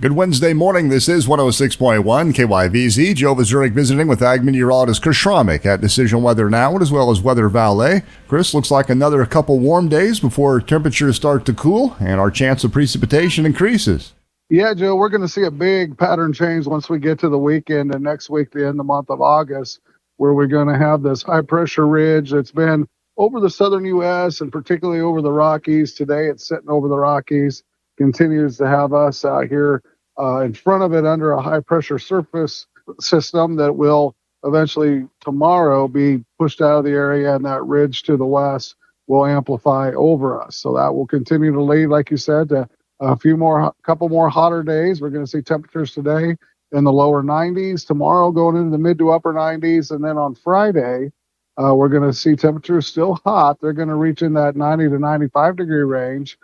Good Wednesday morning. This is 106.1 KYVZ. Joe Vazurek visiting with Ag meteorologist Chris Schromick at Decision Weather Now, as well as WeatherValet. Chris, looks like another couple warm days before temperatures start to cool and our chance of precipitation increases. Yeah, Joe, we're going to see a big pattern change once we get to the weekend and next week, the end of the month of August, where we're going to have this high pressure ridge that's been over the southern U.S. and particularly over the Rockies. Today it's sitting over the Rockies, continues to have us out here in front of it under a high pressure surface system that will eventually tomorrow be pushed out of the area, and that ridge to the west will amplify over us. So that will continue to lead, like you said, to a couple more hotter days. We're going to see temperatures today in the lower 90s, tomorrow going into the mid to upper 90s, and then on Friday, we're going to see temperatures still hot. They're going to reach in that 90 to 95 degree range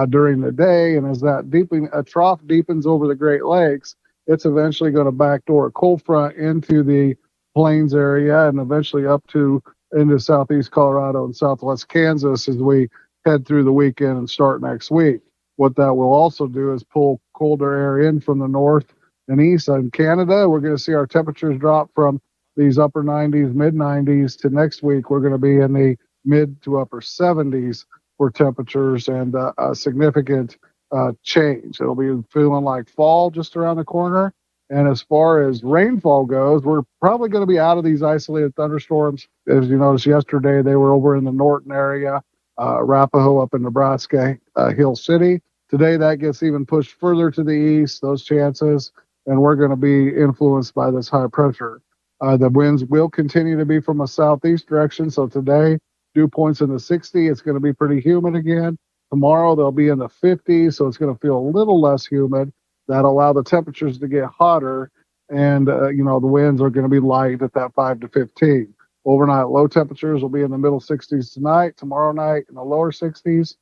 during the day, and as that trough deepens over the Great Lakes, it's eventually going to backdoor a cold front into the plains area and eventually up into southeast Colorado and southwest Kansas as we head through the weekend and start next week. What that will also do is pull colder air in from the north and east. In Canada, we're going to see our temperatures drop from these upper 90s, mid 90s to next week. We're going to be in the mid to upper 70s for temperatures and a significant change. It'll be feeling like fall just around the corner. And as far as rainfall goes, we're probably going to be out of these isolated thunderstorms. As you noticed yesterday, they were over in the Norton area, Arapahoe up in Nebraska, Hill City. Today, that gets even pushed further to the east, those chances, and we're going to be influenced by this high pressure. The winds will continue to be from a southeast direction. So today, dew points in the 60s. It's going to be pretty humid again. Tomorrow, they'll be in the 50s, so it's going to feel a little less humid. That'll allow the temperatures to get hotter, and the winds are going to be light at that 5 to 15. Overnight low temperatures will be in the middle 60s tonight, tomorrow night in the lower 60s,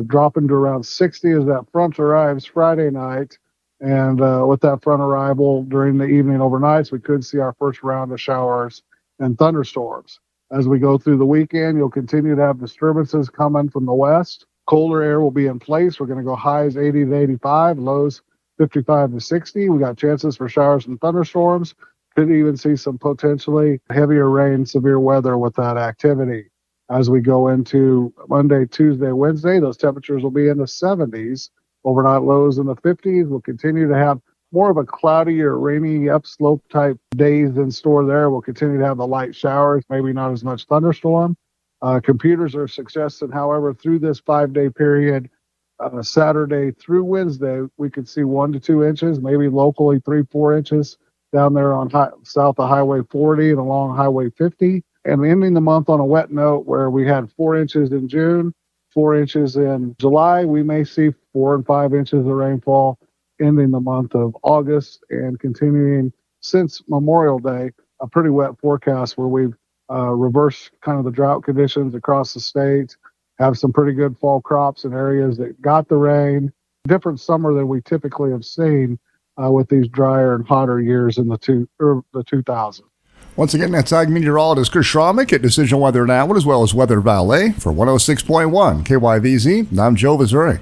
dropping to around 60 as that front arrives Friday night. And with that front arrival during the evening overnights, we could see our first round of showers and thunderstorms. As we go through the weekend, you'll continue to have disturbances coming from the west. Colder air will be in place. We're going to go highs 80 to 85, lows 55 to 60. We got chances for showers and thunderstorms. Could even see some potentially heavier rain, severe weather with that activity. As we go into Monday, Tuesday, Wednesday, those temperatures will be in the 70s. Overnight lows in the 50s. We'll continue to have more of a cloudy or rainy upslope type days in store there. We'll continue to have the light showers, maybe not as much thunderstorm. Computers are suggesting, however, through this 5-day period, Saturday through Wednesday, we could see 1 to 2 inches, maybe locally 3-4 inches down there on south of Highway 40 and along Highway 50. And ending the month on a wet note where we had 4 inches in June, 4 inches in July, we may see 4 and 5 inches of rainfall ending the month of August and continuing since Memorial Day, a pretty wet forecast where we've reversed kind of the drought conditions across the state, have some pretty good fall crops in areas that got the rain, different summer than we typically have seen with these drier and hotter years in the 2000s. Once again, that's Ag meteorologist Chris Schromick at Decision Weather Now, as well as WeatherValet for 106.1 KYVZ. I'm Joe Vazurek.